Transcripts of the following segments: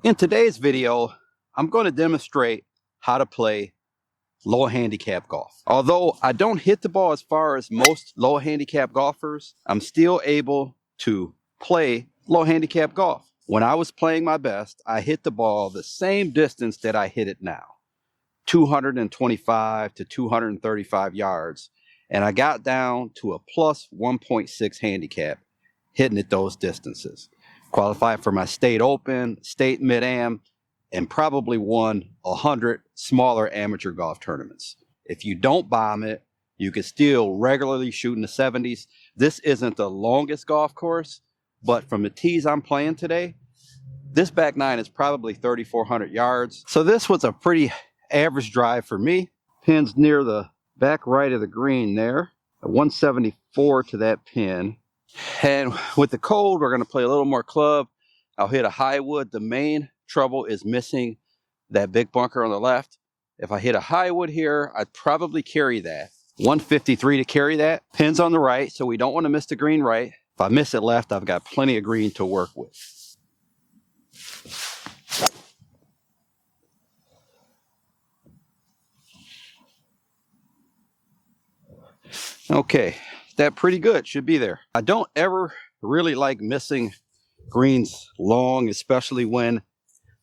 In today's video, I'm going to demonstrate how to play low handicap golf. Although I don't hit the ball as far as most low handicap golfers, I'm still able to play low handicap golf. When I was playing my best, I hit the ball the same distance that I hit it now, 225 to 235 yards. And I got down to a plus 1.6 handicap hitting at those distances. Qualified for my state open, state mid-am, and probably won 100 smaller amateur golf tournaments. If you don't bomb it, you can still regularly shoot in the 70s. This isn't the longest golf course, but from the tees I'm playing today, this back nine is probably 3,400 yards. So this was a pretty average drive for me. Pin's near the back right of the green there, a 174 to that pin. And with the cold, we're going to play a little more club. I'll hit a high wood. The main trouble is missing that big bunker on the left. If I hit a high wood here, I'd probably carry that. 153 to carry that. Pins on the right, so we don't want to miss the green right. If I miss it left, I've got plenty of green to work with. Okay, that pretty good, should be there. I don't ever really like missing greens long, especially when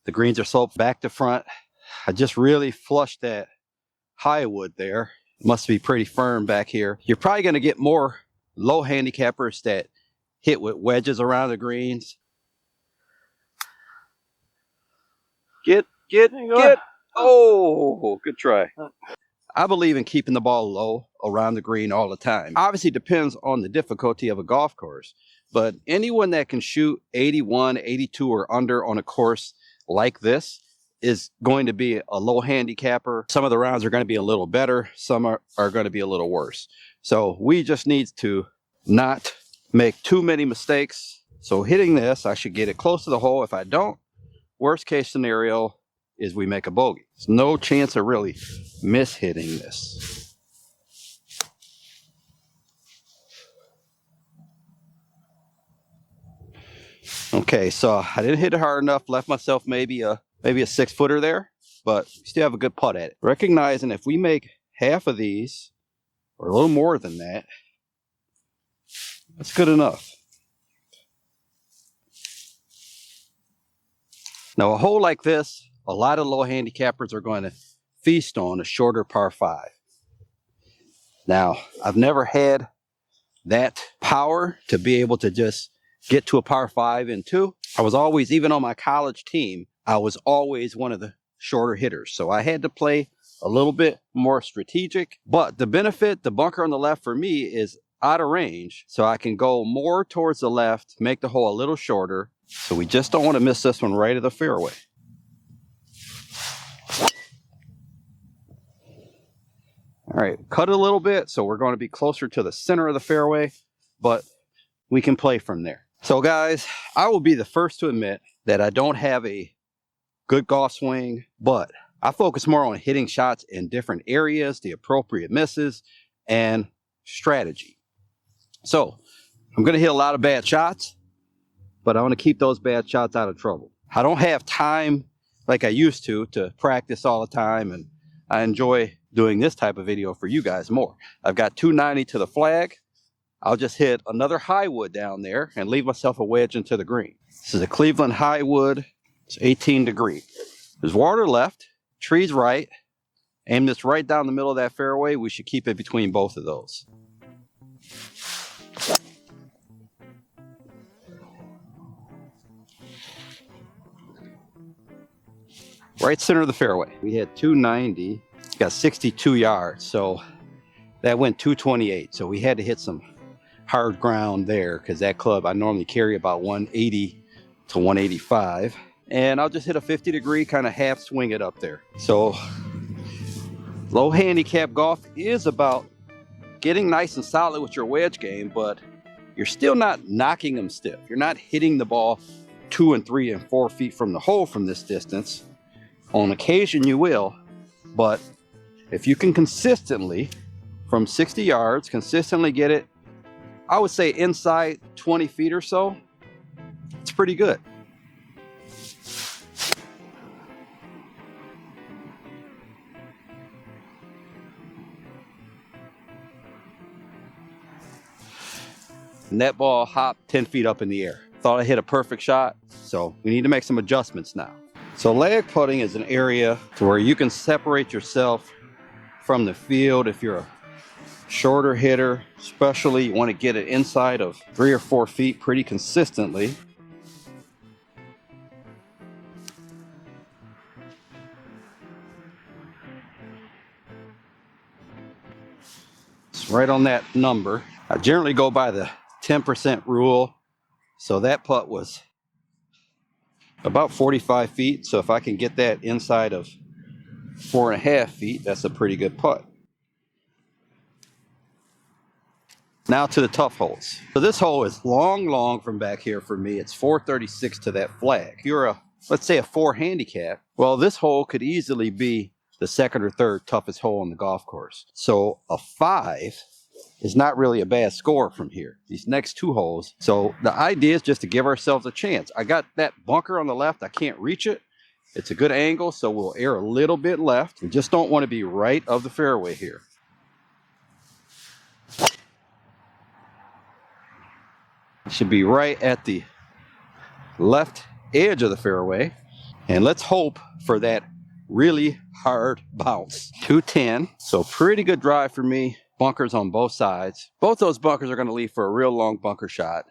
the greens are sloped back to front. I just really flushed that high wood there. It must be pretty firm back here. You're probably going to get more low handicappers that hit with wedges around the greens. Get. Oh, good try. I believe in keeping the ball low around the green all the time. Obviously depends on the difficulty of a golf course, but anyone that can shoot 81, 82 or under on a course like this is going to be a low handicapper. Some of the rounds are going to be a little better. Some are going to be a little worse. So we just need to not make too many mistakes. So hitting this, I should get it close to the hole. If I don't, worst case scenario is we make a bogey. There's no chance of really mishitting this. Okay, so I didn't hit it hard enough, left myself maybe a 6-footer there, but we still have a good putt at it. Recognizing if we make half of these, or a little more than that, that's good enough. Now a hole like this, a lot of low handicappers are going to feast on a shorter par 5. Now, I've never had that power to be able to just get to a par 5 in 2. I was always, even on my college team, I was always one of the shorter hitters. So I had to play a little bit more strategic. But the benefit, the bunker on the left for me is out of range. So I can go more towards the left, make the hole a little shorter. So we just don't want to miss this one right of the fairway. All right, cut it a little bit, so we're going to be closer to the center of the fairway, but we can play from there. So guys, I will be the first to admit that I don't have a good golf swing, but I focus more on hitting shots in different areas, the appropriate misses, and strategy. So I'm going to hit a lot of bad shots, but I want to keep those bad shots out of trouble. I don't have time like I used to practice all the time, and I enjoy doing this type of video for you guys more. I've got 290 to the flag. I'll just hit another high wood down there and leave myself a wedge into the green. This is a Cleveland high wood. It's 18 degree. There's water left, trees right. Aim this right down the middle of that fairway. We should keep it between both of those. Right center of the fairway. We had 290. Got 62 yards, so that went 228. So we had to hit some hard ground there because that club, I normally carry about 180 to 185. And I'll just hit a 50 degree, kind of half swing it up there. So low handicap golf is about getting nice and solid with your wedge game, but you're still not knocking them stiff. You're not hitting the ball 2 and 3 and 4 feet from the hole from this distance. On occasion you will, but if you can consistently, from 60 yards, consistently get it, I would say inside 20 feet or so, it's pretty good. and that ball hopped 10 feet up in the air. Thought I hit a perfect shot, so we need to make some adjustments now. So lag putting is an area to where you can separate yourself from the field. If you're a shorter hitter, especially, you want to get it inside of 3 or 4 feet pretty consistently. It's right on that number. I generally go by the 10% rule. So that putt was about 45 feet. So if I can get that inside of 4.5 feet, that's a pretty good putt. Now to the tough holes. So this hole is long from back here for me. It's 436 to that flag. If you're let's say a 4 handicap, well, this hole could easily be the second or third toughest hole on the golf course. So a 5 is not really a bad score from here, these next 2 holes. So the idea is just to give ourselves a chance. I got that bunker on the left. I can't reach it. It's a good angle, so we'll err a little bit left. We just don't want to be right of the fairway here. It should be right at the left edge of the fairway. And let's hope for that really hard bounce. 210, so pretty good drive for me. Bunkers on both sides. Both those bunkers are going to leave for a real long bunker shot.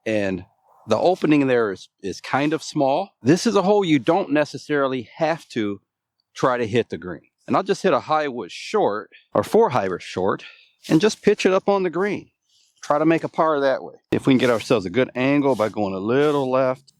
And the opening there is kind of small. This is a hole you don't necessarily have to try to hit the green. And I'll just hit a high wood short, or 4 high wood short, and just pitch it up on the green. Try to make a par that way. If we can get ourselves a good angle by going a little left.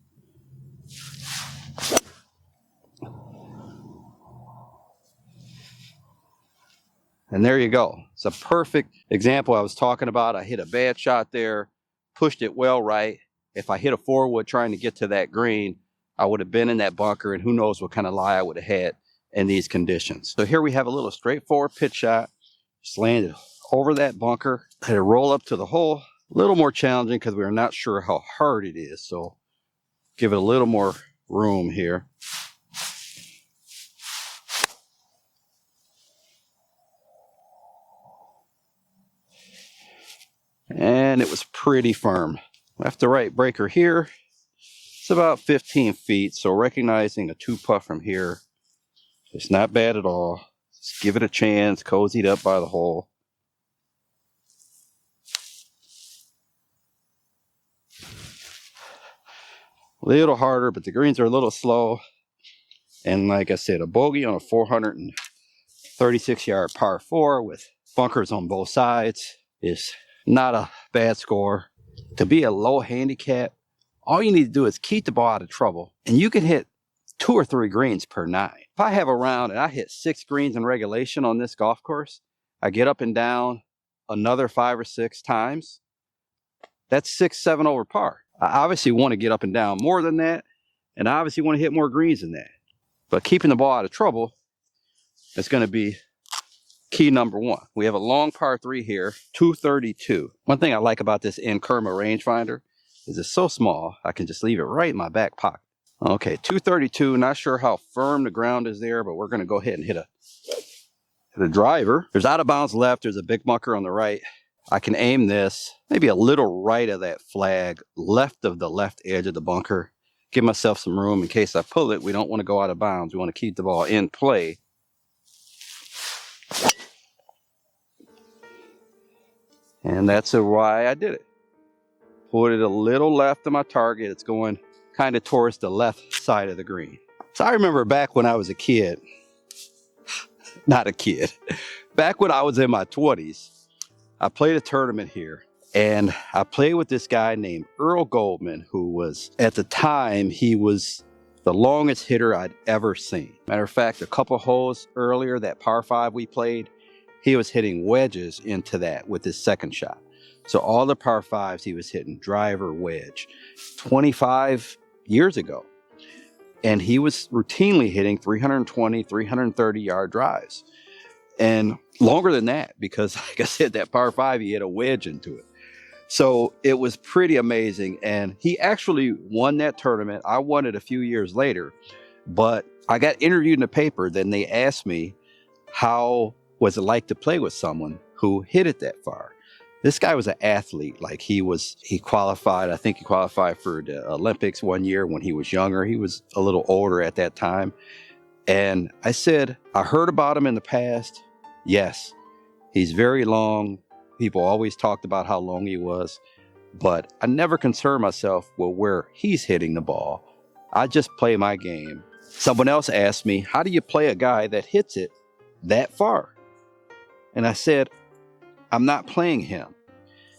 And there you go. It's a perfect example I was talking about. I hit a bad shot there, pushed it well right. If I hit a 4-wood trying to get to that green, I would have been in that bunker, and who knows what kind of lie I would have had in these conditions. So here we have a little straightforward pitch shot. Just landed over that bunker. Had to roll up to the hole. A little more challenging because we are not sure how hard it is. So give it a little more room here. And it was pretty firm. Left to right breaker here. It's about 15 feet. So recognizing a 2-putt from here, it's not bad at all. Just give it a chance, cozied up by the hole. A little harder, but the greens are a little slow. And like I said, a bogey on a 436-yard par 4 with bunkers on both sides is not a bad score. To be a low handicap, all you need to do is keep the ball out of trouble, and you can hit 2 or 3 greens per 9. If I have a round and I hit 6 greens in regulation on this golf course, I get up and down another 5 or 6 times. That's 6, 7 over par. I obviously want to get up and down more than that, and I obviously want to hit more greens than that. But keeping the ball out of trouble is going to be key number 1. We have a long par 3 here, 232. One thing I like about this Kerma rangefinder is it's so small, I can just leave it right in my back pocket. Okay, 232, not sure how firm the ground is there, but we're going to go ahead and hit a driver. There's out of bounds left, there's a big bunker on the right. I can aim this maybe a little right of that flag, left of the left edge of the bunker. Give myself some room in case I pull it. We don't want to go out of bounds. We want to keep the ball in play. And that's why I did it. Put it a little left of my target. It's going kind of towards the left side of the green. So I remember back when I was a kid, not a kid, back when I was in my 20s, I played a tournament here, and I played with this guy named Earl Goldman, who was, at the time, he was the longest hitter I'd ever seen. Matter of fact, a couple holes earlier, that par 5 we played, he was hitting wedges into that with his second shot. So all the par 5s he was hitting driver, wedge, 25 years ago. And he was routinely hitting 320, 330 yard drives. And longer than that, because like I said, that par 5, he hit a wedge into it. So it was pretty amazing. And he actually won that tournament. I won it a few years later, but I got interviewed in the paper. Then they asked me, how was it like to play with someone who hit it that far? This guy was an athlete. Like he qualified. I think he qualified for the Olympics one year when he was younger. He was a little older at that time. And I said, I heard about him in the past. Yes, he's very long. People always talked about how long he was, but I never concerned myself with where he's hitting the ball. I just play my game. Someone else asked me, how do you play a guy that hits it that far? And I said, I'm not playing him.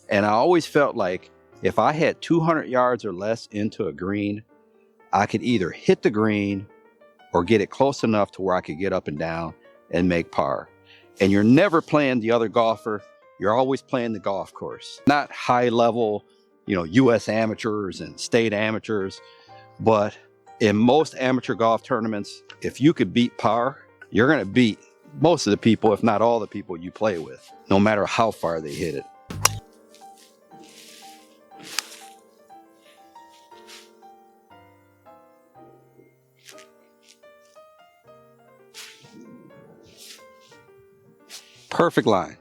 And I always felt like if I had 200 yards or less into a green, I could either hit the green or get it close enough to where I could get up and down and make par. And you're never playing the other golfer. You're always playing the golf course. Not high level, US amateurs and state amateurs, but in most amateur golf tournaments, if you could beat par, you're going to beat most of the people, if not all the people you play with, no matter how far they hit it. Perfect line.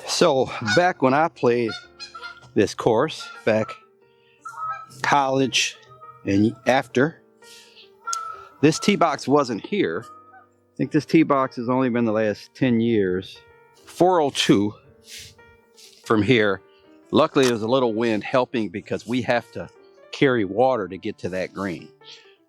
So back when I played this course, back college and after, this tee box wasn't here. I think this tee box has only been the last 10 years. 402 from here. Luckily, there's a little wind helping because we have to carry water to get to that green.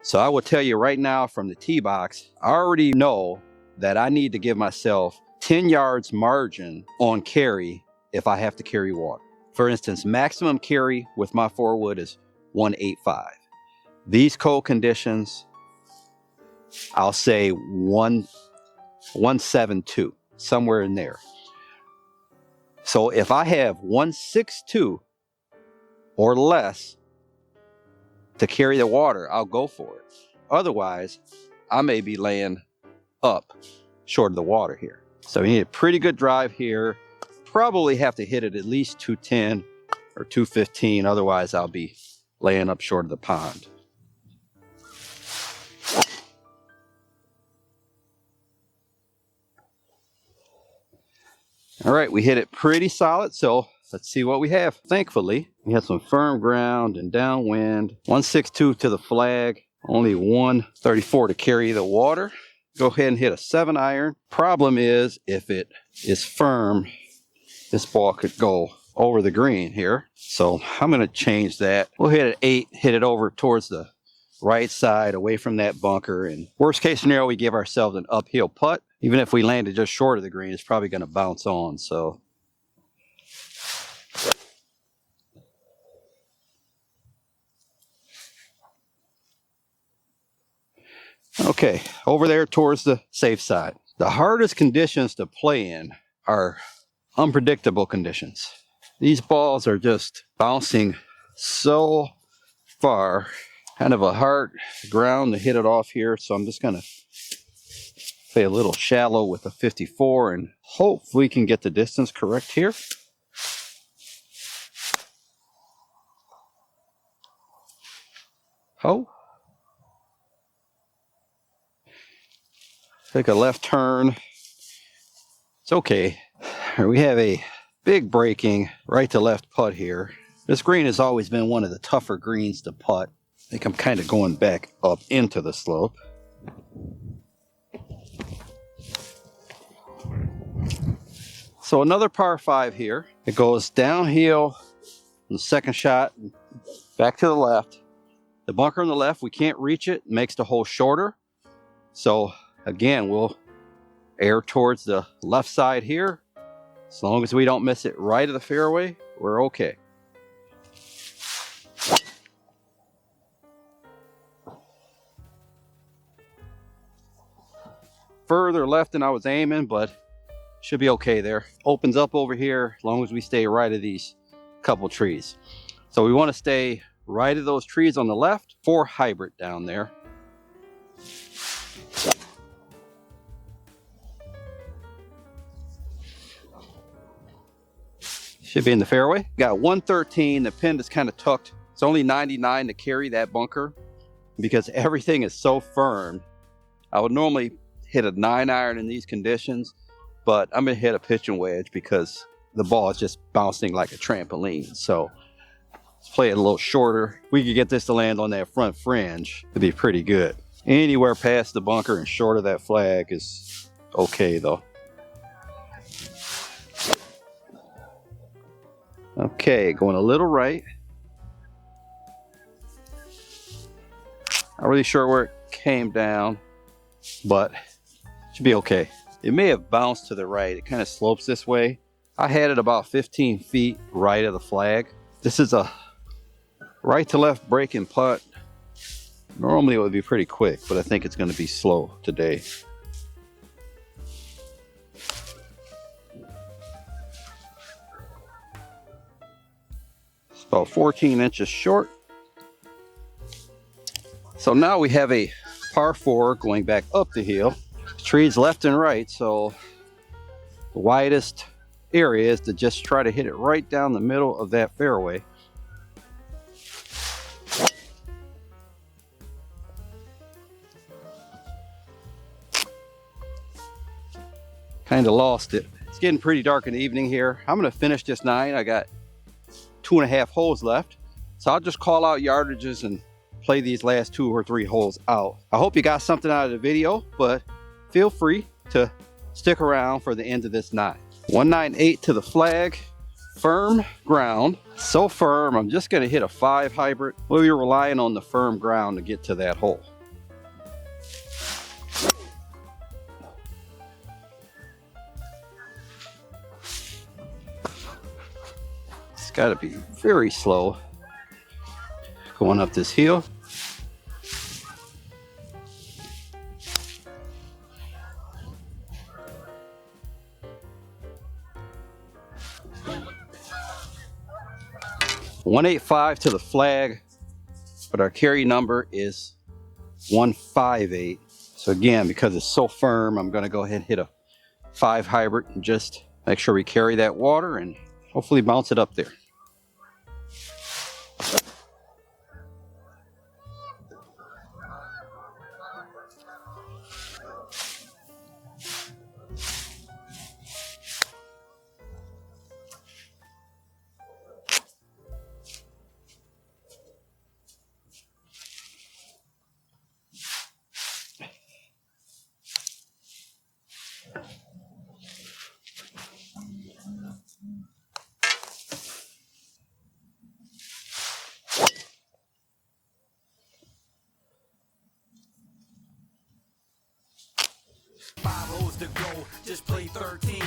So I will tell you right now from the tee box, I already know that I need to give myself 10 yards margin on carry if I have to carry water. For instance, maximum carry with my 4-wood is 185. These cold conditions, I'll say 172, somewhere in there. So if I have 162 or less to carry the water, I'll go for it. Otherwise, I may be laying up short of the water here. So you need a pretty good drive here. Probably have to hit it at least 210 or 215. Otherwise, I'll be laying up short of the pond. All right, we hit it pretty solid. So let's see what we have. Thankfully, we had some firm ground and downwind. 162 to the flag. Only 134 to carry the water. Go ahead and hit a 7-iron. Problem is, if it is firm, this ball could go over the green here. So I'm going to change that. We'll hit an 8, hit it over towards the right side, away from that bunker. And worst case scenario, we give ourselves an uphill putt. Even if we landed just short of the green, it's probably going to bounce on. So okay, over there towards the safe side. The hardest conditions to play in are unpredictable conditions. These balls are just bouncing so far. Kind of a hard ground to hit it off here, so I'm just going to play a little shallow with a 54 and hope we can get the distance correct here. Oh. Take a left turn. It's okay. We have a big breaking right to left putt here. This green has always been one of the tougher greens to putt. I think I'm kind of going back up into the slope. So another par 5 here. It goes downhill on the second shot, back to the left. The bunker on the left, we can't reach it. It makes the hole shorter. So again, we'll air towards the left side here. As long as we don't miss it right of the fairway, we're okay. Further left than I was aiming, but should be okay there. Opens up over here as long as we stay right of these couple trees. So we want to stay right of those trees on the left. 4 hybrid down there. Should be in the fairway. Got 113. The pin is kind of tucked. It's only 99 to carry that bunker because everything is so firm. I would normally hit a 9-iron in these conditions, but I'm gonna hit a pitching wedge because the ball is just bouncing like a trampoline. So let's play it a little shorter. We could get this to land on that front fringe. It'd be pretty good. Anywhere past the bunker and short of that flag is okay though. Okay, going a little right. Not really sure where it came down, but it should be okay. It may have bounced to the right. It kind of slopes this way. I had it about 15 feet right of the flag. This is a right to left break and putt. Normally it would be pretty quick, but I think it's going to be slow today. It's about 14 inches short. So now we have a par 4 going back up the hill. Trees left and right, so the widest area is to just try to hit it right down the middle of that fairway. Kind of lost it. It's getting pretty dark in the evening here. I'm going to finish this 9. I got 2.5 holes left, so I'll just call out yardages and play these last 2 or 3 holes out. I hope you got something out of the video, but feel free to stick around for the end of this 9. 198 to the flag, firm ground, so firm I'm just going to hit a 5 hybrid. We'll be relying on the firm ground to get to that hole. It's got to be very slow going up this hill. .185 to the flag, but our carry number is 158. So again, because it's so firm, I'm going to go ahead and hit a 5 hybrid and just make sure we carry that water and hopefully bounce it up there. To go, just play 13.